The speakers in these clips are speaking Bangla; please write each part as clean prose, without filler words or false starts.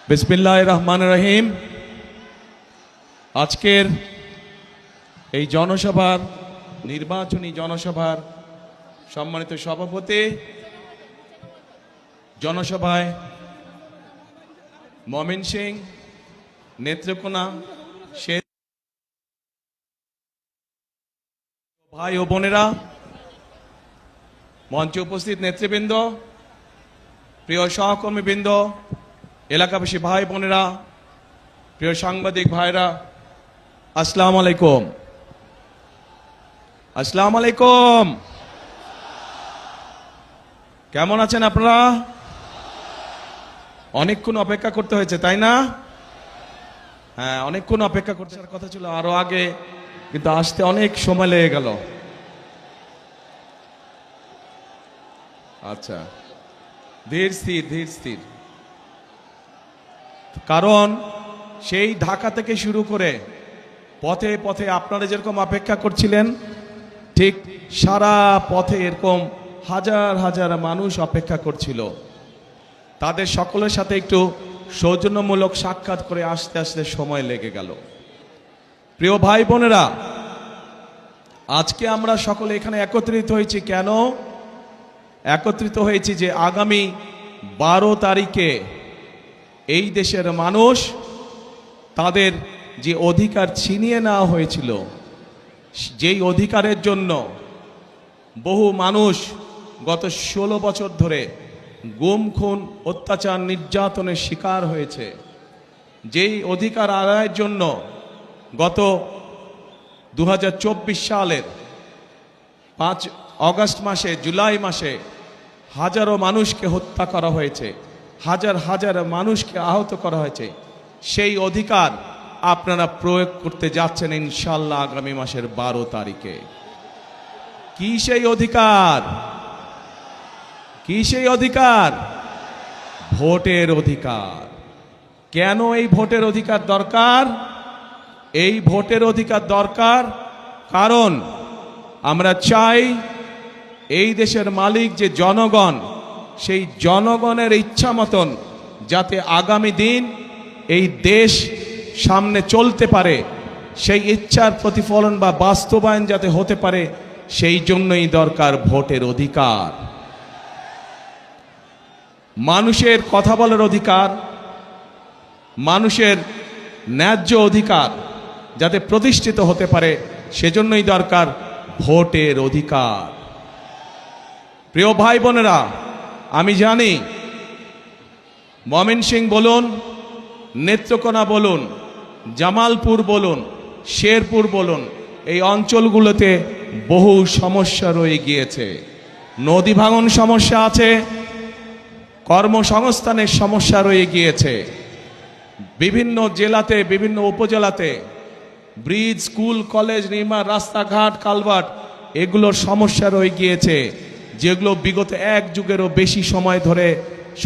বিসমিল্লাহির রহমানির রহিম। আজকের এই জনসভার নির্বাচনী জনসভার সম্মানিত সভাপতি, জনসভায় ময়মনসিংহ, নেত্রকোনা, ভাই ও বোনেরা, মঞ্চে উপস্থিত নেতৃবৃন্দ, প্রিয় সহকর্মীবৃন্দ, এলাকাবাসী ভাই বোনেরা, প্রিয় সাংবাদিক ভাইরা, আসসালামু আলাইকুম। আসসালামু আলাইকুম। কেমন আছেন আপনারা? অনেকক্ষণ অপেক্ষা করতে হয়েছে, তাই না? হ্যাঁ, অনেকক্ষণ অপেক্ষা করতে কথা ছিল আরো আগে, কিন্তু আসতে অনেক সময় লেগে গেল। আচ্ছা, ধীর স্থির। কারণ সেই ঢাকা থেকে শুরু করে পথে পথে আপনারা যেরকম অপেক্ষা করছিলেন, ঠিক সারা পথে এরকম হাজার হাজার মানুষ অপেক্ষা করছিল। তাদের সকলের সাথে একটু সৌজন্যমূলক সাক্ষাৎ করে আসতে আসতে সময় লেগে গেল। প্রিয় ভাই বোনেরা, আজকে আমরা সকলে এখানে একত্রিত হয়েছি কেন? একত্রিত হয়েছি যে আগামী 12 তারিখে এই দেশের মানুষ তাদের যে অধিকার ছিনিয়ে নেওয়া হয়েছিল, যেই অধিকারের জন্য বহু মানুষ গত 16 বছর ধরে গুম খুন অত্যাচার নির্যাতনের শিকার হয়েছে, যেই অধিকার আদায়ের জন্য গত 2024 সালের 5 অগস্ট মাসে, জুলাই মাসে হাজারো মানুষকে হত্যা করা হয়েছে, হাজার হাজার মানুষকে আহত করা হয়েছে, সেই অধিকার আপনারা প্রয়োগ করতে যাচ্ছেন ইনশাল্লাহ আগামী মাসের 12 তারিখে। কি সেই অধিকার? কি সেই অধিকার? ভোটের অধিকার। কেন এই ভোটের অধিকার দরকার? এই ভোটের অধিকার দরকার কারণ আমরা চাই এই দেশের মালিক যে জনগণ, সেই জনগণের ইচ্ছা মতন যাতে আগামী দিন এই দেশ সামনে চলতে পারে, সেই ইচ্ছার প্রতিফলন বা বাস্তবায়ন যাতে হতে পারে, সেই জন্যই দরকার ভোটের অধিকার। মানুষের কথা বলার অধিকার, মানুষের ন্যায্য অধিকার যাতে প্রতিষ্ঠিত হতে পারে, সেজন্যই দরকার ভোটের অধিকার। প্রিয় ভাই বোনেরা, আমি জানি ময়মনসিংহ বলুন, নেত্রকোনা বলুন, জামালপুর বলুন, শেরপুর বলুন, এই অঞ্চলগুলোতে বহু সমস্যা রয়ে গিয়েছে। নদী ভাঙন সমস্যা আছে, কর্মসংস্থানের সমস্যা রয়ে গিয়েছে, বিভিন্ন জেলাতে, বিভিন্ন উপজেলাতে ব্রিজ, স্কুল, কলেজ নির্মাণ, রাস্তাঘাট, কালভার্ট, এগুলোর সমস্যা রয়ে গিয়েছে, যেগুলো বিগত 1 যুগেরও বেশি সময় ধরে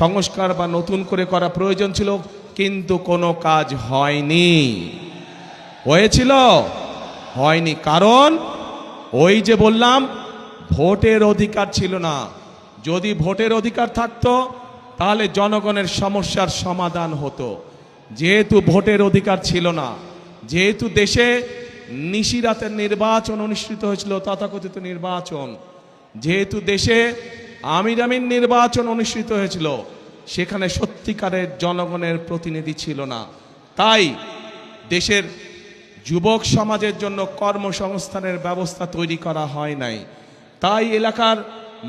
সংস্কার বা নতুন করে করা প্রয়োজন ছিল, কিন্তু কোনো কাজ হয়নি। হয়েছিল? হয়নি। কারণ ওই যে বললাম, ভোটের অধিকার ছিল না। যদি ভোটের অধিকার থাকতো তাহলে জনগণের সমস্যার সমাধান হতো। যেহেতু ভোটের অধিকার ছিল না, যেহেতু দেশে নিশিরাতের নির্বাচন অনুষ্ঠিত হয়েছিল, তথাকথিত নির্বাচন, যেহেতু দেশে আমির নির্বাচন অনুষ্ঠিত হয়েছিল, সেখানে সত্যিকারের জনগণের প্রতিনিধি ছিল না। তাই দেশের যুবক সমাজের জন্য কর্মসংস্থানের ব্যবস্থা তৈরি করা হয় নাই। তাই এলাকার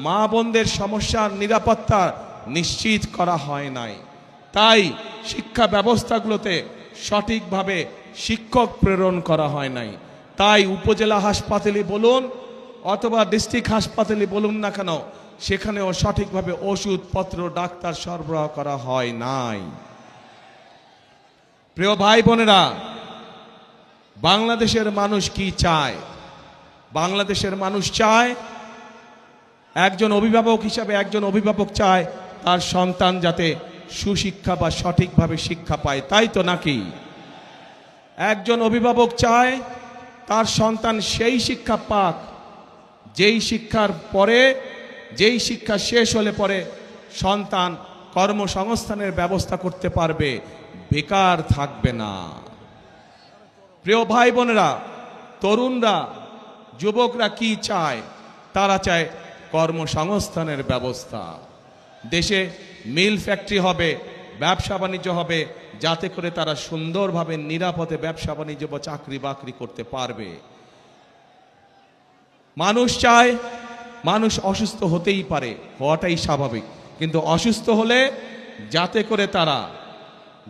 মা বোনদের সমস্যার নিরাপত্তা নিশ্চিত করা হয় নাই। তাই শিক্ষা ব্যবস্থাগুলোতে সঠিকভাবে শিক্ষক প্রেরণ করা হয় নাই। তাই উপজেলা হাসপাতালে বলুন অথবা ডিস্ট্রিক্ট হাসপাতালে বলুন না কেন, সেখানেও সঠিকভাবে ওষুধপত্র, ডাক্তার সরবরাহ করা হয় নাই। প্রিয় ভাই বোনেরা, বাংলাদেশের মানুষ কি চায়? বাংলাদেশের মানুষ চায়, একজন অভিভাবক হিসাবে একজন অভিভাবক চায় তার সন্তান যাতে সুশিক্ষা বা সঠিকভাবে শিক্ষা পায়, তাই তো নাকি? একজন অভিভাবক চায় তার সন্তান সেই শিক্ষা পাক যেই শিক্ষার পরে, যেই শিক্ষা শেষ হলে পরে সন্তান কর্মসংস্থানের ব্যবস্থা করতে পারবে, বেকার থাকবে না। প্রিয় ভাই বোনেরা, তরুণরা, যুবকরা কি চায়? তারা চায় কর্মসংস্থানের ব্যবস্থা। দেশে মিল ফ্যাক্টরি হবে, ব্যবসা বাণিজ্য হবে, যাতে করে তারা সুন্দরভাবে নিরাপদে ব্যবসা বাণিজ্য বা চাকরি বাকরি করতে পারবে। মানুষ চায়, মানুষ অসুস্থ হতেই পারে, হওয়াটাই স্বাভাবিক, কিন্তু অসুস্থ হলে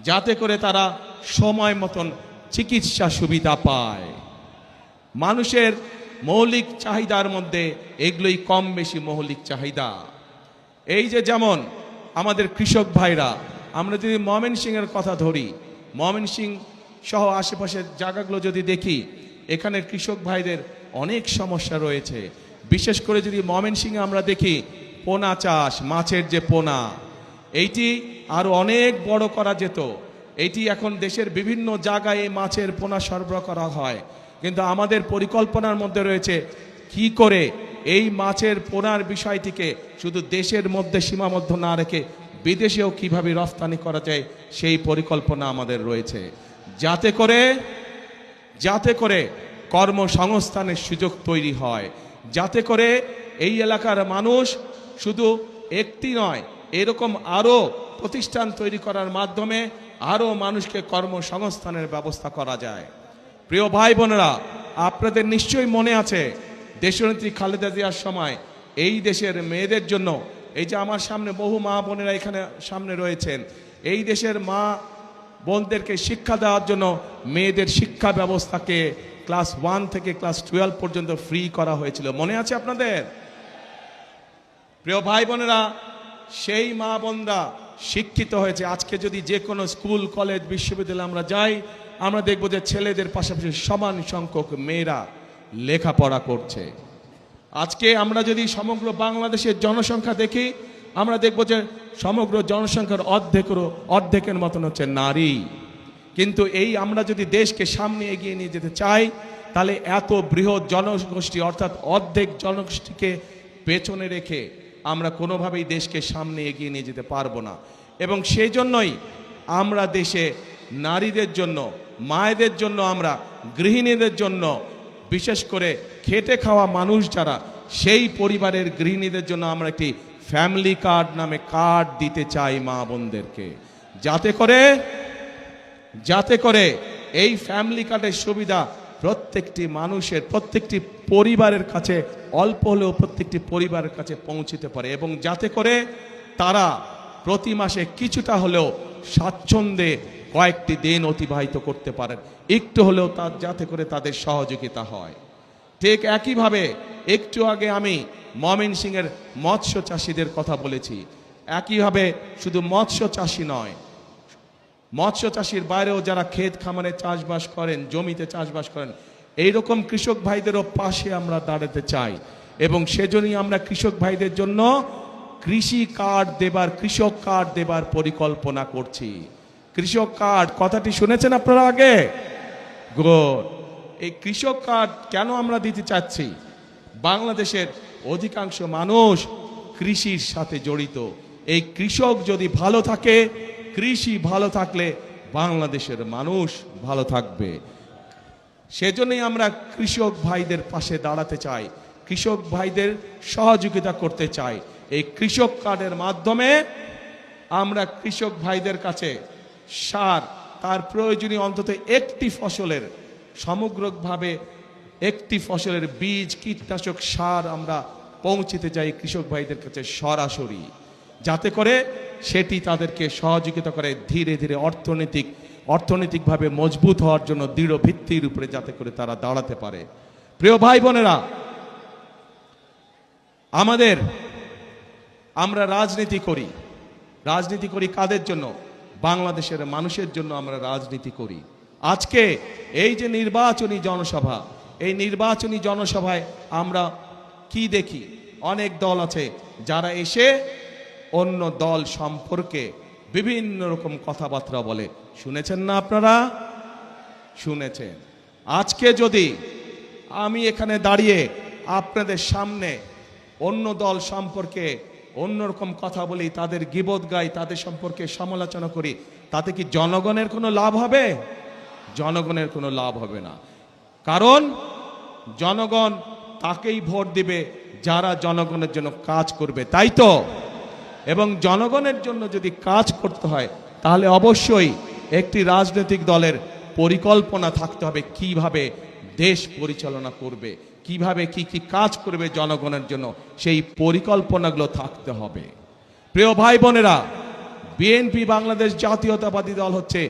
যাতে করে তারা সময় মতন চিকিৎসা সুবিধা পায়। মানুষের মৌলিক চাহিদার মধ্যে এগুলোই কম বেশি মৌলিক চাহিদা। এই যে যেমন আমাদের কৃষক ভাইরা, আমরা যদি ময়মনসিংহের কথা ধরি, ময়মনসিংহ সহ আশেপাশের জায়গাগুলো যদি দেখি, এখানের কৃষক ভাইদের অনেক সমস্যা রয়েছে। বিশেষ করে যদি ময়মনসিংহে আমরা দেখি পোনা চাষ, মাছের যে পোনা, এইটি আরো অনেক বড় করা যেত। এইটি এখন দেশের বিভিন্ন জায়গায় এই মাছের পোনা সরবরাহ করা হয়, কিন্তু আমাদের পরিকল্পনার মধ্যে রয়েছে কি করে এই মাছের পোনার বিষয়টিকে শুধু দেশের মধ্যে সীমাবদ্ধ না রেখে বিদেশেও কিভাবে রফতানি করা যায়, সেই পরিকল্পনা আমাদের রয়েছে, যাতে করে কর্মসংস্থানের সুযোগ তৈরি হয়, যাতে করে এই এলাকার মানুষ শুধু একটি নয়, এরকম আরো প্রতিষ্ঠান তৈরি করার মাধ্যমে আরো মানুষকে কর্মসংস্থানের ব্যবস্থা করা যায়। প্রিয় ভাই বোনেরা, আপনাদের নিশ্চয়ই মনে আছে দেশনেত্রী খালেদা জিয়ার সময় এই দেশের মেয়েদের জন্য, এই যে আমার সামনে বহু মা বোনেরা এখানে সামনে রয়েছেন, এই দেশের মা বোনদেরকে শিক্ষা দেওয়ার জন্য মেয়েদের শিক্ষা ব্যবস্থাকে ক্লাস 1 থেকে ক্লাস 12 পর্যন্ত ফ্রি করা হয়েছিল। মনে আছে আপনাদের? প্রিয় ভাই বোনেরা, সেই মা বোনরা শিক্ষিত হয়েছে। আজকে যদি যে কোনো স্কুল, কলেজ, বিশ্ববিদ্যালয়ে আমরা যাই, আমরা দেখব যে ছেলেদের পাশাপাশি সমান সংখ্যক মেয়েরা লেখাপড়া করছে। আজকে আমরা যদি সমগ্র বাংলাদেশের জনসংখ্যা দেখি, আমরা দেখব যে সমগ্র জনসংখ্যার অর্ধেকের মতন হচ্ছে নারী। কিন্তু এই আমরা যদি দেশকে সামনে এগিয়ে নিয়ে যেতে চাই, তাহলে এত বৃহৎ জনগোষ্ঠী অর্থাৎ অর্ধেক জনগোষ্ঠীকে পেছনে রেখে আমরা কোনোভাবেই দেশকে সামনে এগিয়ে নিয়ে যেতে পারবো না। এবং সেই জন্যই আমরা দেশে নারীদের জন্য, মায়েদের জন্য, আমরা গৃহিণীদের জন্য, বিশেষ করে খেটে খাওয়া মানুষ যারা, সেই পরিবারের গৃহিণীদের জন্য আমরা একটি ফ্যামিলি কার্ড নামে কার্ড দিতে চাই মা বোনদেরকে, যাতে করে এই ফ্যামিলি কার্ডের সুবিধা প্রত্যেকটি মানুষের, প্রত্যেকটি পরিবারের কাছে অল্প হলেও প্রত্যেকটি পরিবারের কাছে পৌঁছতে পারে, এবং যাতে করে তারা প্রতি মাসে কিছুটা হলেও স্বাচ্ছন্দ্যে কয়েকটি দিন অতিবাহিত করতে পারেন, একটু হলেও যাতে করে তাদের সহযোগিতা হয়। ঠিক একইভাবে একটু আগে আমি ময়মনসিংহের মৎস্য চাষিদের কথা বলেছি। একইভাবে শুধু মৎস্য চাষি নয়, মৎস্য চাষির বাইরেও যারা ক্ষেত খামারে চাষবাস করেন, জমিতে চাষবাস করেন, এইরকম কৃষক ভাইদেরও পাশে আমরা দাঁড়াতে চাই। এবং সেজন্যই আমরা কৃষক ভাইদের জন্য কৃষক কার্ড দেবার পরিকল্পনা করছি। কৃষক কার্ড কথাটি শুনেছেন আপনারা আগে? গুড। এই কৃষক কার্ড কেন আমরা দিতে চাচ্ছি? বাংলাদেশের অধিকাংশ মানুষ কৃষির সাথে জড়িত। এই কৃষক যদি ভালো থাকে, কৃষি ভালো থাকলে বাংলাদেশের মানুষ ভালো থাকবে। সেজন্যই আমরা কৃষক ভাইদের পাশে দাঁড়াতে চাই, কৃষক ভাইদের সহযোগিতা করতে চাই। এই কৃষক কার্ডের মাধ্যমে আমরা কৃষক ভাইদের কাছে সার, তার প্রয়োজনীয় অন্তত একটি ফসলের, সমগ্রভাবে একটি ফসলের বীজ, কীটনাশক, সার আমরা পৌঁছতে চাই কৃষক ভাইদের কাছে সরাসরি, যাতে করে সেটি তাদেরকে সহযোগিতা করে ধীরে ধীরে অর্থনৈতিকভাবে মজবুত হওয়ার জন্য দৃঢ় ভিত্তির উপরে যাতে করে তারা দাঁড়াতে পারে। প্রিয় ভাই বোনেরা, আমরা রাজনীতি করি কাদের জন্য? বাংলাদেশের মানুষের জন্য আমরা রাজনীতি করি। আজকে এই যে নির্বাচনী জনসভা, এই নির্বাচনী জনসভায় আমরা কি দেখি? অনেক দল আছে যারা এসে অন্য দল সম্পর্কে বিভিন্ন রকম কথাবার্তা বলে। শুনেছেন না আপনারা? শুনেছেন। আজকে যদি আমি এখানে দাঁড়িয়ে আপনাদের সামনে অন্য দল সম্পর্কে অন্যরকম কথা বলি, তাদের গীবত গাই, তাদের সম্পর্কে সমালোচনা করি, তাতে কি জনগণের কোনো লাভ হবে? জনগণের কোনো লাভ হবে না। কারণ জনগণ তাকেই ভোট দিবে যারা জনগণের জন্য কাজ করবে, তাই তো? এবং জনগণের জন্য যদি কাজ করতে হয় তাহলে অবশ্যই একটি রাজনৈতিক দলের পরিকল্পনা থাকতে হবে কিভাবে দেশ পরিচালনা করবে, কিভাবে কি কি কাজ করবে জনগণের জন্য, সেই পরিকল্পনাগুলো থাকতে হবে। প্রিয় ভাই বোনেরা, বিএনপি বাংলাদেশ জাতীয়তাবাদী দল হচ্ছে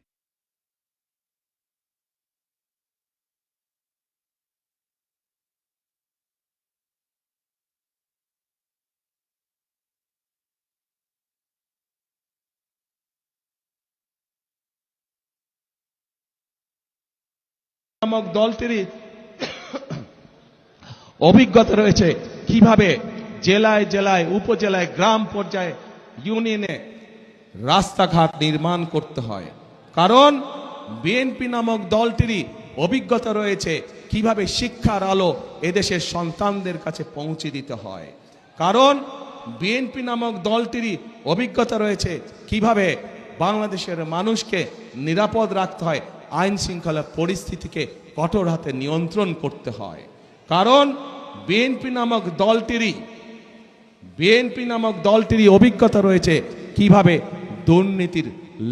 নামক দলটিরই অভিজ্ঞতা রয়েছে কিভাবে জেলায় জেলায়, উপজেলায়, গ্রাম পর্যায়ে, ইউনিয়নে রাস্তাঘাট নির্মাণ করতে হয়। কারণ বিএনপি নামক দলটিরই অভিজ্ঞতা রয়েছে কিভাবে শিক্ষার আলো এদেশের সন্তানদের কাছে পৌঁছে দিতে হয়। কারণ বিএনপি নামক দলটিরই অভিজ্ঞতা রয়েছে কিভাবে বাংলাদেশের মানুষকে নিরাপদ রাখতে হয়, আইন শৃঙ্খলা পরিস্থিতিকে কঠোর হাতে নিয়ন্ত্রণ করতে হয়। কারণ বিএনপি নামক দলটিরই অভিজ্ঞতা রয়েছে কিভাবে দুর্নীতির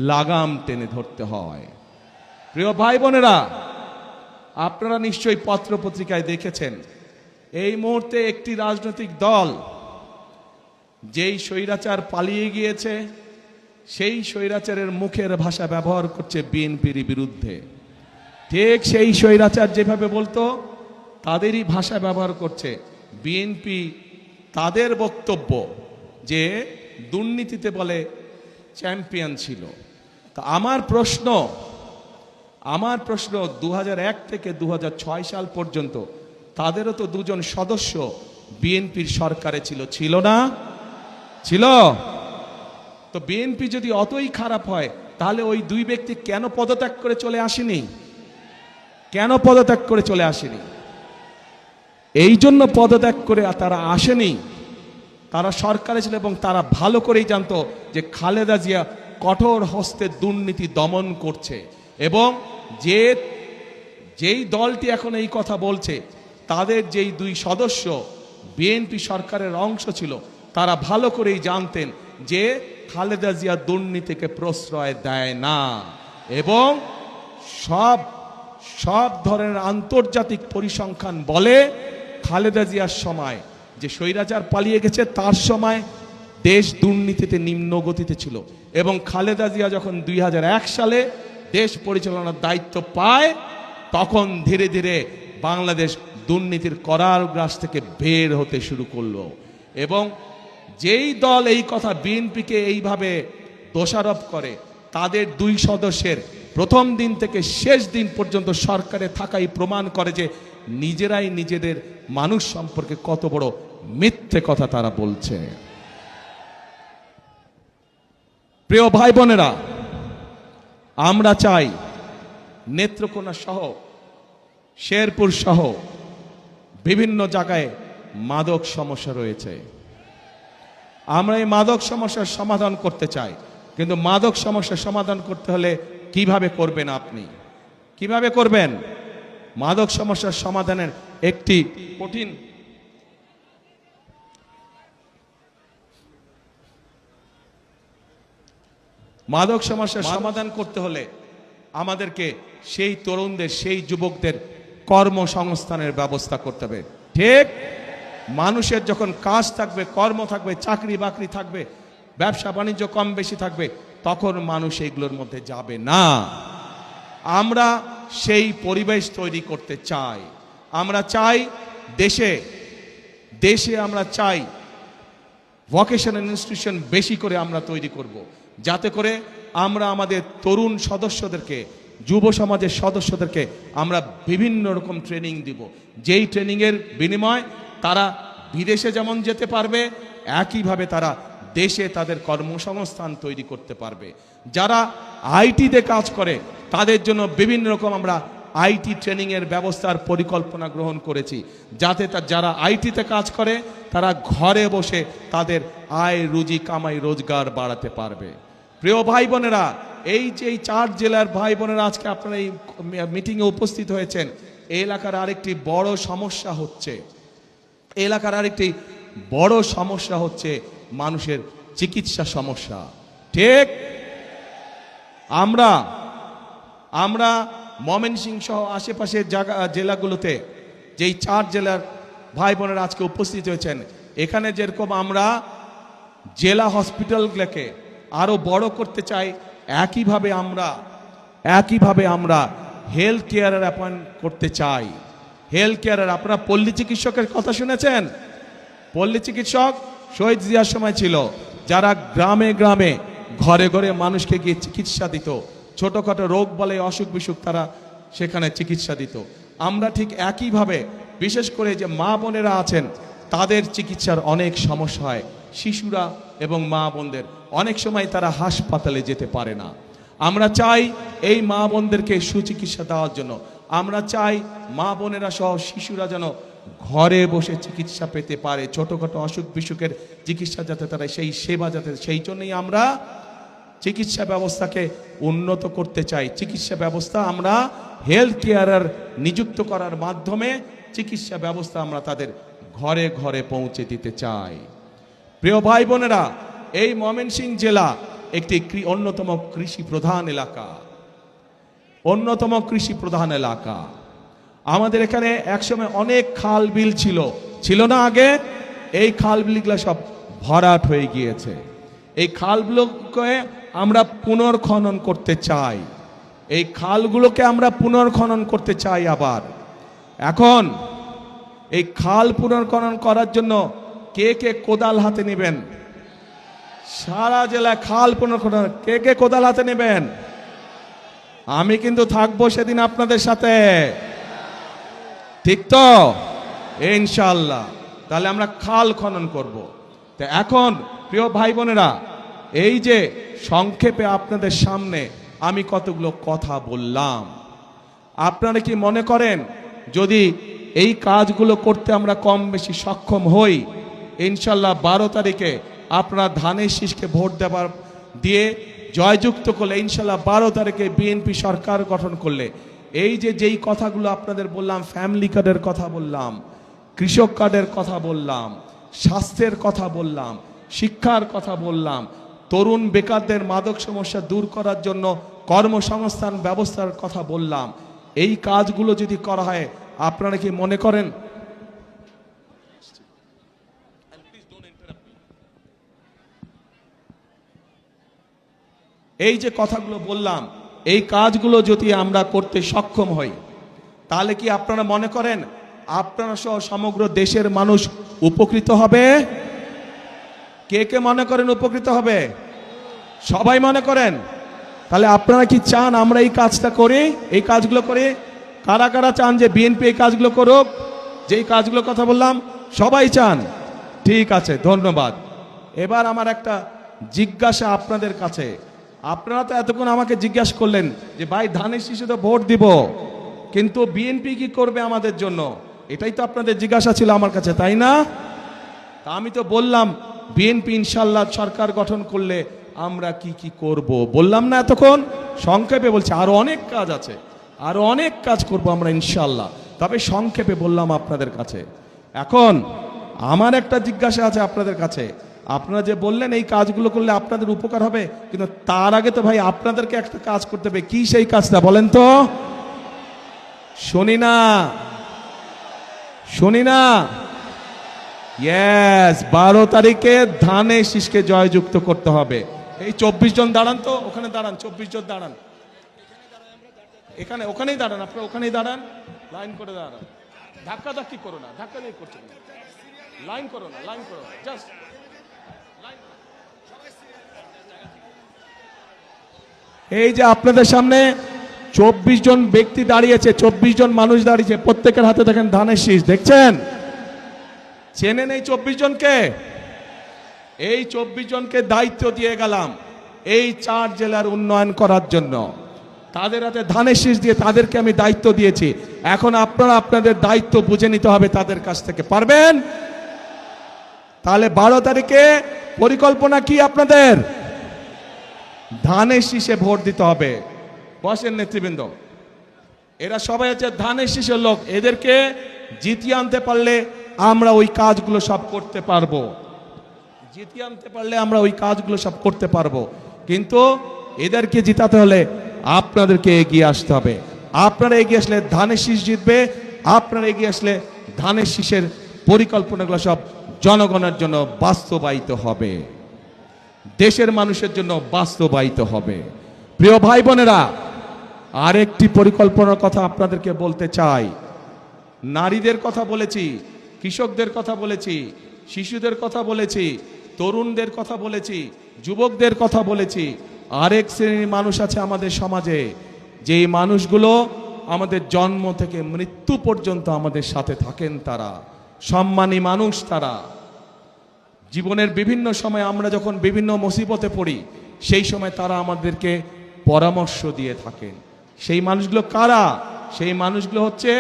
লাগাম টেনে ধরতে হয়। প্রিয় ভাই বোনেরা, আপনারা নিশ্চয়ই পত্র পত্রিকায় দেখেছেন এই মুহূর্তে একটি রাজনৈতিক দল যেই স্বৈরাচার পালিয়ে গিয়েছে সেই স্বৈরাচারের মুখের ভাষা ব্যবহার করছে বিএনপির বিরুদ্ধে। ঠিক সেই স্বৈরাচার যেভাবে বলতো তাদেরই ভাষা ব্যবহার করছে বিএনপি। তাদের বক্তব্য যে দুর্নীতিতে বলে চ্যাম্পিয়ন ছিল। তা আমার প্রশ্ন 2001 থেকে 2006 সাল পর্যন্ত তাদেরও তো দুজন সদস্য বিএনপির সরকারে ছিল না? ছিল। তো বিএনপি যদি অতই খারাপ হয় তাহলে ওই দুই ব্যক্তি কেন পদত্যাগ করে চলে আসেনি? এই জন্য পদত্যাগ করে তারা আসেনি। তারা সরকারে ছিল এবং তারা ভালো করেই জানতো যে খালেদা জিয়া কঠোর হস্তে দুর্নীতি দমন করছে। এবং যেই দলটি এখন এই কথা বলছে তাদের যেই দুই সদস্য বিএনপি সরকারের অংশ ছিল তারা ভালো করেই জানতেন যে খালেদা জিয়া দুর্নীতিকে প্রশ্রয় দেয় না। এবং সব ধরনের আন্তর্জাতিক পরিসংখ্যান বলে খালেদা জিয়ার সময় যে স্বৈরাচার পালিয়ে গেছে তার সময় দেশ দুর্নীতিতে নিম্ন গতিতে ছিল। এবং খালেদা জিয়া যখন 2001 সালে দেশ পরিচালনার দায়িত্ব পায় তখন ধীরে ধীরে বাংলাদেশ দুর্নীতির কারাগার থেকে বের হতে শুরু করলো। এবং যেই দল এই কথা বিএনপিকে এইভাবে দোষারোপ করে তাদের দুই সদস্যের প্রথম দিন থেকে শেষ দিন পর্যন্ত সরকারে থাকাই প্রমাণ করে যে নিজেরাই নিজেদের মানুষ সম্পর্কে কত বড় মিথ্যে কথা তারা বলছে। প্রিয় ভাই বোনেরা, আমরা চাই নেত্রকোনা সহ শেরপুর সহ বিভিন্ন জায়গায় মাদক সমস্যা রয়েছে। আমরা এই মাদক সমস্যার সমাধান করতে চাই, কিন্তু মাদক সমস্যার সমাধান করতে হলে কিভাবে করবেন? আপনি কিভাবে করবেন? মাদক সমস্যার সমাধানের একটি কঠিন মাদক সমস্যার সমাধান করতে হলে আমাদেরকে সেই তরুণদের, সেই যুবকদের কর্মসংস্থানের ব্যবস্থা করতে হবে। ঠিক মানুষের যখন কাজ থাকবে, কর্ম থাকবে, চাকরি বাকরি থাকবে, ব্যবসা বাণিজ্য কম বেশি থাকবে, তখন মানুষ এইগুলোর মধ্যে যাবে না। আমরা সেই পরিবেশ তৈরি করতে চাই। আমরা চাই দেশে আমরা চাই ভোকেশনাল ইনস্টিটিউশন বেশি করে আমরা তৈরি করব, যাতে করে আমরা আমাদের তরুণ সদস্যদেরকে, যুব সমাজের সদস্যদেরকে আমরা বিভিন্ন রকম ট্রেনিং দিব, যেই ট্রেনিংয়ের বিনিময় তারা বিদেশে যেমন যেতে পারবে একইভাবে তারা দেশে তাদের কর্মসংস্থান তৈরি করতে পারবে। যারা আইটিতে কাজ করে তাদের জন্য বিভিন্ন রকম আমরা আইটি ট্রেনিংয়ের ব্যবস্থার পরিকল্পনা গ্রহণ করেছি, যাতে যারা আইটিতে কাজ করে তারা ঘরে বসে তাদের আয় রুজি কামাই রোজগার বাড়াতে পারবে। প্রিয় ভাই বোনেরা, এই যে এই 4 জেলার ভাই বোনেরা আজকে আপনারা এই মিটিংয়ে উপস্থিত হয়েছেন, এই এলাকার আরেকটি বড় সমস্যা হচ্ছে, এলাকার আরেকটি বড় সমস্যা হচ্ছে মানুষের চিকিৎসা সমস্যা। ঠিক, আমরা ময়মনসিংহ সহ আশেপাশের জেলাগুলোতে যেই 4 জেলার ভাই বোনেরা আজকে উপস্থিত হয়েছেন, এখানে যেরকম আমরা জেলা হসপিটালগুলোকে আরো বড় করতে চাই, একইভাবে আমরা হেলথ কেয়ারের অ্যাপয়েন্ট করতে চাই। হেলথ কেয়ারের, আপনারা পল্লী চিকিৎসকের কথা শুনেছেন? পল্লী চিকিৎসক শহীদ জিয়ার সময় ছিল, যারা গ্রামে গ্রামে ঘরে ঘরে মানুষকে গিয়ে চিকিৎসা দিত, ছোটখাটো রোগ বলে অসুখ বিসুখ তারা সেখানে চিকিৎসা দিত। আমরা ঠিক একইভাবে বিশেষ করে যে মা বোনেরা আছেন তাদের চিকিৎসার অনেক সমস্যা হয়, শিশুরা এবং মা বোনদের অনেক সময় তারা হাসপাতালে যেতে পারে না। আমরা চাই এই মা বোনদেরকে সুচিকিৎসা দেওয়ার জন্য, আমরা চাই মা বোনেরা সহ শিশুরা যেন ঘরে বসে চিকিৎসা পেতে পারে, ছোটখাটো অসুখ বিসুখের চিকিৎসা যাতে তারা সেই সেবা যাতে, সেই জন্যই আমরা চিকিৎসা ব্যবস্থাকে উন্নত করতে চাই। চিকিৎসা ব্যবস্থা আমরা হেলথ কেয়ারার নিযুক্ত করার মাধ্যমে চিকিৎসা ব্যবস্থা আমরা তাদের ঘরে ঘরে পৌঁছে দিতে চাই। প্রিয় ভাই বোনেরা, এই ময়মনসিংহ জেলা একটি অন্যতম কৃষি প্রধান এলাকা। আমাদের এখানে একসময় অনেক খাল বিল ছিল না আগে? এই খাল বিলগুলো সব ভরাট হয়ে গিয়েছে। এই খালগুলোকে আমরা পুনর্খনন করতে চাই, এই খালগুলোকে আমরা পুনর্খনন করতে চাই আবার। এখন এই খাল পুনর্খনন করার জন্য কে কে কোদাল হাতে নেবেন? সারা জেলায় খাল পুনর্খনন কে কে কোদাল হাতে নেবেন? আমি কিন্তু থাকবো সেদিন আপনাদের সাথে, ঠিক তো? ইনশাআল্লাহ। তাহলে আমরা খাল খনন করব। তো এখন প্রিয় ভাই বোনেরা, এই যে সংক্ষেপে আপনাদের সামনে আমি কতগুলো কথা বললাম, আপনারা কি মনে করেন যদি এই কাজগুলো করতে আমরা কম বেশি সক্ষম হই, ইনশাল্লাহ 12 তারিখে আপনারা ধানের শীষকে ভোট দিয়ে জয়যুক্ত করলে, ইনশাল্লাহ 12 তারিখে বিএনপি সরকার গঠন করলে, এই যে যেই কথাগুলো আপনাদের বললাম, ফ্যামিলি কার্ডের কথা বললাম, কৃষক কার্ডের কথা বললাম, স্বাস্থ্যের কথা বললাম, শিক্ষার কথা বললাম, তরুণ বেকারদের মাদক সমস্যা দূর করার জন্য কর্মসংস্থান ব্যবস্থার কথা বললাম, এই কাজগুলো যদি করা হয়, আপনারা কি মনে করেন এই যে কথাগুলো বললাম, এই কাজগুলো যদি আমরা করতে সক্ষম হই, তাহলে কি আপনারা মনে করেন আপনারা সহ সমগ্র দেশের মানুষ উপকৃত হবে? কে কে মনে করেন উপকৃত হবে? সবাই মনে করেন? তাহলে আপনারা কি চান আমরা এই কাজটা করি, এই কাজগুলো করি? কারা কারা চান যে বিএনপি এই কাজগুলো করুক? যেই কাজগুলো কথা বললাম সবাই চান? ঠিক আছে, ধন্যবাদ। এবার আমার একটা জিজ্ঞাসা আপনাদের কাছে। আপনারা তো এতক্ষণ আমাকে জিজ্ঞাসা করলেন যে ভাই ধানের শীষে তো ভোট দিব, কিন্তু বিএনপি কি করবে আমাদের জন্য, এটাই তো আপনাদের জিজ্ঞাসা ছিল আমার কাছে, তাই না? তা আমি তো বললাম বিএনপি ইনশাল্লাহ সরকার গঠন করলে আমরা কি কি করব বললাম না এতক্ষণ? সংক্ষেপে বলছি, আরো অনেক কাজ আছে, আরো অনেক কাজ করব আমরা ইনশাল্লাহ, তবে সংক্ষেপে বললাম আপনাদের কাছে। এখন আমার একটা জিজ্ঞাসা আছে আপনাদের কাছে। আপনারা যে বললেন এই কাজগুলো করলে আপনাদের উপকার হবে, কিন্তু তার আগে তো ভাই আপনাদেরকে একটা কাজ করতে হবে। কি সেই কাজটা বলেন তো? শুনি না। ইয়েস, 12 তারিখে ধানের শীষকে জয়যুক্ত করতে হবে। এই 24 জন দাঁড়ান তো, ওখানে দাঁড়ান, 24 জন দাঁড়ান, ওখানেই দাঁড়ান, আপনারা ওখানেই দাঁড়ান, লাইন করে দাঁড়ান, ধাক্কা ধাক্কি করো না, ধাক্কা দিয়ে করছো না, লাইন করো না, জাস্ট এই যে আপনাদের সামনে 24 জন ব্যক্তি দাঁড়িয়েছে, 24 জন মানুষ দাঁড়িয়েছে, প্রত্যেকের হাতে দেখেন ধানের শীষ, দেখছেন? চেনেন এই 24 জনকে? এই 24 জনকে দায়িত্ব দিয়ে গেলাম এই 4 জেলার উন্নয়ন করার জন্য। তাদের হাতে ধানের শীষ দিয়ে তাদেরকে আমি দায়িত্ব দিয়েছি। এখন আপনারা আপনাদের দায়িত্ব বুঝে নিতে হবে তাদের কাছ থেকে। পারবেন? তাহলে 12 তারিখে পরিকল্পনা কি আপনাদের? ধানের শীষে ভোট দিতে হবে। বসেন নেতৃবৃন্দ, এরা সবাই হচ্ছে ধানের শীষের লোক। এদেরকে জিতিয়ে আনতে পারলে আমরা ওই কাজগুলো সব করতে পারবো। জিতিয়ে আনতে পারলে আমরা ওই কাজগুলো সব করতে পারবো। কিন্তু এদেরকে জিতাতে হলে আপনাদেরকে এগিয়ে আসতে হবে। আপনারা এগিয়ে আসলে ধানের শীষ জিতবে। আপনারা এগিয়ে আসলে ধানের শীষের পরিকল্পনাগুলো সব জনগণের জন্য বাস্তবায়িত হবে, দেশের মানুষের জন্য বাস্তবায়িত হবে। প্রিয় ভাই বোনেরা, আরেকটি পরিকল্পনার কথা আপনাদেরকে বলতে চাই। নারীদের কথা বলেছি, কৃষকদের কথা বলেছি, শিশুদের কথা বলেছি, তরুণদের কথা বলেছি, যুবকদের কথা বলেছি। আরেক শ্রেণীর মানুষ আছে আমাদের সমাজে, যেই মানুষগুলো আমাদের জন্ম থেকে মৃত্যু পর্যন্ত আমাদের সাথে থাকেন। তারা সম্মানী মানুষ। তারা জীবনের বিভিন্ন সময় আমরা যখন বিভিন্ন মুসিবতে পড়ি, সেই সময় তারা আমাদেরকে পরামর্শ দিয়ে থাকেন। সেই মানুষগুলো কারা? সেই মানুষগুলো হচ্ছে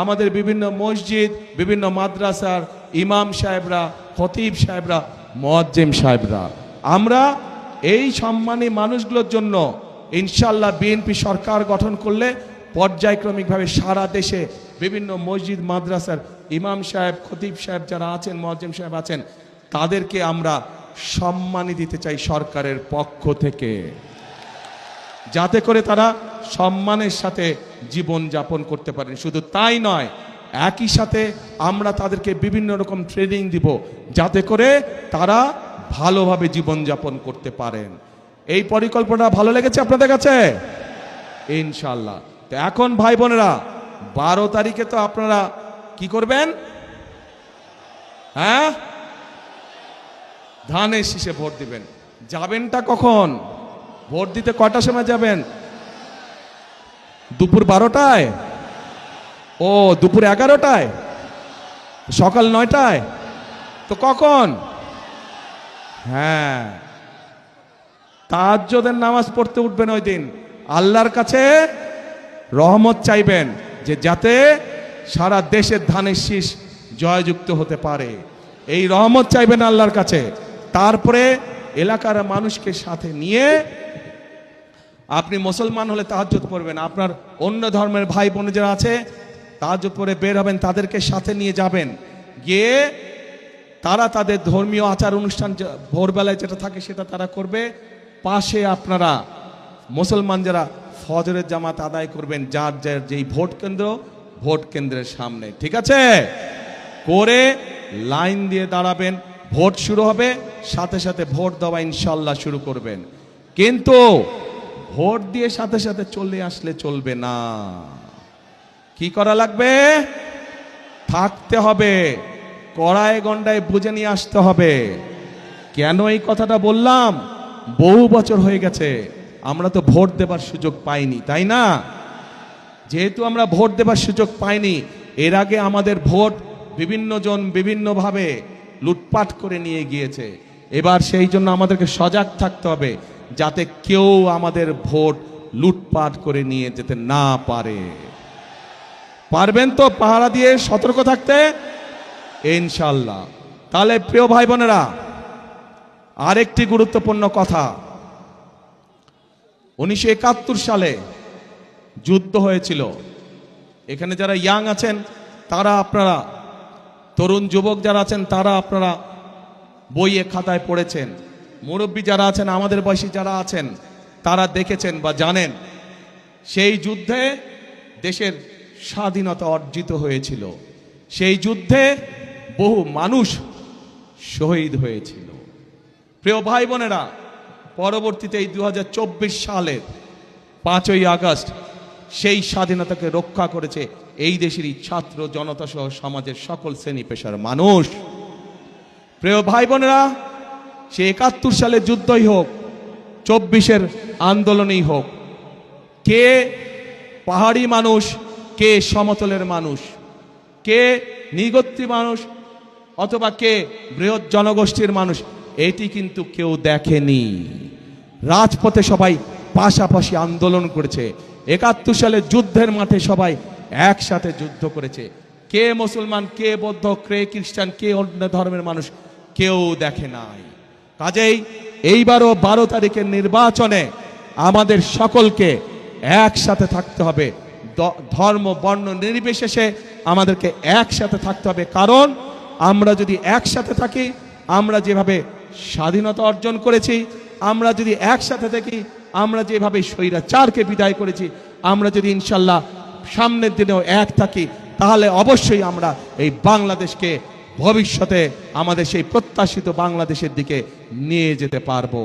আমাদের বিভিন্ন মসজিদ, বিভিন্ন মাদ্রাসার ইমাম সাহেবরা, খতিব সাহেবরা, মুয়াজ্জিম সাহেবরা। আমরা এই সম্মানী মানুষগুলোর জন্য ইনশাআল্লাহ বিএনপি সরকার গঠন করলে পর্যায়ক্রমিকভাবে সারা দেশে বিভিন্ন মসজিদ মাদ্রাসার ইমাম সাহেব, খতিব সাহেব যারা আছেন, মুয়াজ্জিম সাহেব আছেন, তাদেরকে আমরা সম্মানী দিতে চাই সরকারের পক্ষ থেকে, যাতে করে তারা সম্মানের সাথে জীবন যাপন করতে পারেন। শুধু তাই নয়, একই সাথে আমরা তাদেরকে বিভিন্ন রকম ট্রেনিং দিব, যাতে করে তারা ভালোভাবে জীবন যাপন করতে পারেন। এই পরিকল্পনা ভালো লেগেছে আপনাদের কাছে? ইনশাআল্লাহ। তো এখন ভাই বোনেরা, 12 তারিখে তো আপনারা কি করবেন? হ্যাঁ, ধানের শীষে ভোট দিবেন। যাবেনটা কখন? ভোট দিতে কটার সময় যাবেন? দুপুর 12টায়? ও, দুপুর 11টায়? সকাল 9টায়? তো কখন? হ্যাঁ, তাহাজ্জুদের নামাজ পড়তে উঠবেন ওই দিন। আল্লাহর কাছে রহমত চাইবেন যে যাতে সারা দেশের ধানের শীষ জয়যুক্ত হতে পারে। এই রহমত চাইবেন আল্লাহর কাছে। তারপরে এলাকার মানুষকে সাথে নিয়ে আপনি মুসলমান হলে তাহাজ্জুদ পড়বেন, আপনার অন্য ধর্মের ভাই বোন যারা আছে তাহাজ্জুদ পড়ে বের হবেন, তাদেরকে সাথে নিয়ে যাবেন। গিয়ে তারা তাদের ধর্মীয় আচার অনুষ্ঠান ভোরবেলায় যেটা থাকে সেটা তারা করবে। পাশে আপনারা মুসলমান যারা ফজরের জামাত আদায় করবেন, যার যার যেই ভোট কেন্দ্র, ভোট কেন্দ্রের সামনে, ঠিক আছে? করে লাইন দিয়ে দাঁড়াবেন। ভোট শুরু হবে, সাথে সাথে ভোট দেওয়া ইনশাল্লাহ শুরু করবেন। কিন্তু ভোট দিয়ে সাথে সাথে চলে আসলে চলবে না। কি করা লাগবে? থাকতে হবে, কড়ায় গন্ডায় বুঝে নিয়ে আসতে হবে। কেন এই কথাটা বললাম? বহু বছর হয়ে গেছে আমরা তো ভোট দেবার সুযোগ পাইনি, তাই না? যেহেতু আমরা ভোট দেবার সুযোগ পাইনি, এর আগে আমাদের ভোট বিভিন্ন জন বিভিন্নভাবে লুটপাট করে নিয়ে গিয়েছে। এবার সেই জন্য আমাদেরকে সজাগ থাকতে হবে, যাতে কেউ আমাদের ভোট লুটপাট করে নিয়ে যেতে না পারে। পারবেন তো পাহারা দিয়ে সতর্ক থাকতে? ইনশাআল্লাহ। তাহলে প্রিয় ভাই বোনেরা, আরেকটি গুরুত্বপূর্ণ কথা, 1971 সালে যুদ্ধ হয়েছিল। এখানে যারা ইয়াং আছেন তারা, আপনারা তরুণ যুবক যারা আছেন তারা আপনারা বইয়ে খাতায় পড়েছেন। মুরব্বী যারা আছেন, আমাদের বয়সী যারা আছেন, তারা দেখেছেন বা জানেন সেই যুদ্ধে দেশের স্বাধীনতা অর্জিত হয়েছিল। সেই যুদ্ধে বহু মানুষ শহীদ হয়েছিল। প্রিয় ভাই বোনেরা, পরবর্তীতে এই 2024 সালের 5ই আগস্ট সেই স্বাধীনতাকে রক্ষা করেছে এই দেশেরই ছাত্র জনতা সহ সমাজের সকল শ্রেণী পেশার মানুষ। প্রিয় ভাই বোনেরা, সে 71 সালের যুদ্ধই হোক, 24-এর আন্দোলনই হোক, কে পাহাড়ি মানুষ, কে সমতলের মানুষ, কে নৃগোত্রী মানুষ অথবা কে বৃহৎ জনগোষ্ঠীর মানুষ, এটি কিন্তু কেউ দেখেনি। রাজপথে সবাই পাশাপাশি আন্দোলন করেছে। ৭১ সালে যুদ্ধের মাঠে সবাই একসাথে যুদ্ধ করেছে। কে মুসলমান, কে বৌদ্ধ, কে খ্রিস্টান, কে অন্য ধর্মের মানুষ কেউ দেখে নাই। কাজেই এইবারও 12 তারিখের নির্বাচনে আমাদের সকলকে একসাথে থাকতে হবে, ধর্ম বর্ণ নির্বিশেষে আমাদেরকে একসাথে থাকতে হবে। কারণ আমরা যদি একসাথে থাকি, আমরা যেভাবে স্বাধীনতা অর্জন করেছি, আমরা যদি একসাথে থাকি, আমরা যেভাবে স্বৈরাচারকে বিদায় করেছি, আমরা যদি ইনশাল্লাহ সামনের দিনেও এক থাকি, তাহলে অবশ্যই আমরা এই বাংলাদেশকে ভবিষ্যতে আমাদের সেই প্রত্যাশিত বাংলাদেশের দিকে নিয়ে যেতে পারবো।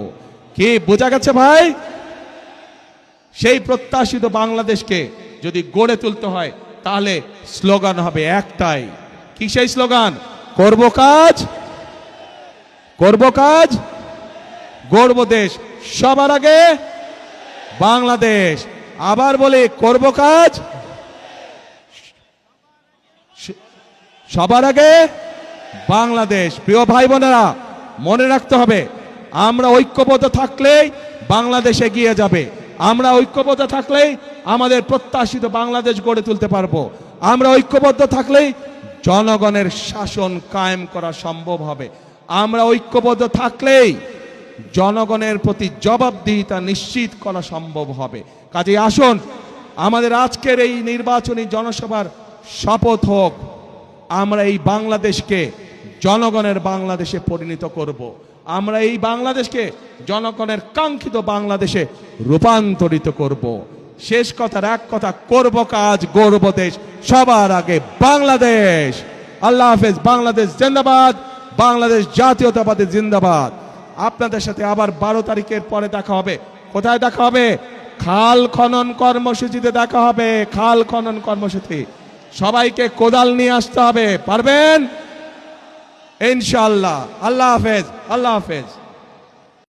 কি বোঝা গেছে ভাই? সেই প্রত্যাশিত বাংলাদেশকে যদি গড়ে তুলতে হয়, তাহলে স্লোগান হবে একটাই। কি সেই স্লোগান? করব কাজ, করব কাজ, গড়ব দেশ, সবার আগে বাংলাদেশ। আবার বলি, করব কাজ, সবার আগে বাংলাদেশ। প্রিয় ভাই বোনেরা, মনে রাখতে হবে, আমরা ঐক্যবদ্ধ থাকলেই বাংলাদেশ এগিয়ে যাবে। আমরা ঐক্যবদ্ধ থাকলেই আমাদের প্রত্যাশিত বাংলাদেশ গড়ে তুলতে পারবো। আমরা ঐক্যবদ্ধ থাকলেই জনগণের শাসন কায়েম করা সম্ভব হবে। আমরা ঐক্যবদ্ধ থাকলেই জনগণের প্রতি জবাবদিহিতা নিশ্চিত করা সম্ভব হবে। কাজেই আসুন, আমাদের আজকের এই নির্বাচনী জনসভার শপথ হোক, আমরা এই বাংলাদেশকে জনগণের বাংলাদেশে পরিণত করব। আমরা এই বাংলাদেশকে জনগণের কাঙ্ক্ষিত বাংলাদেশে রূপান্তরিত করব। শেষ কথার এক কথা, করব কাজ, গড়ব দেশ, সবার আগে বাংলাদেশ। আল্লাহ হাফেজ। বাংলাদেশ জিন্দাবাদ, বাংলাদেশ জাতীয়তাবাদী জিন্দাবাদ। আপনাদের সাথে আবার 12 তারিখের পরে দেখা হবে। কোথায় দেখা হবে? খাল খনন কর্মসূচিতে দেখা হবে। খাল খনন কর্মসূচি, সবাইকে কোদাল নিয়ে আসতে হবে। পারবেন ইনশাআল্লাহ। আল্লাহ হাফেজ, আল্লাহ হাফেজ।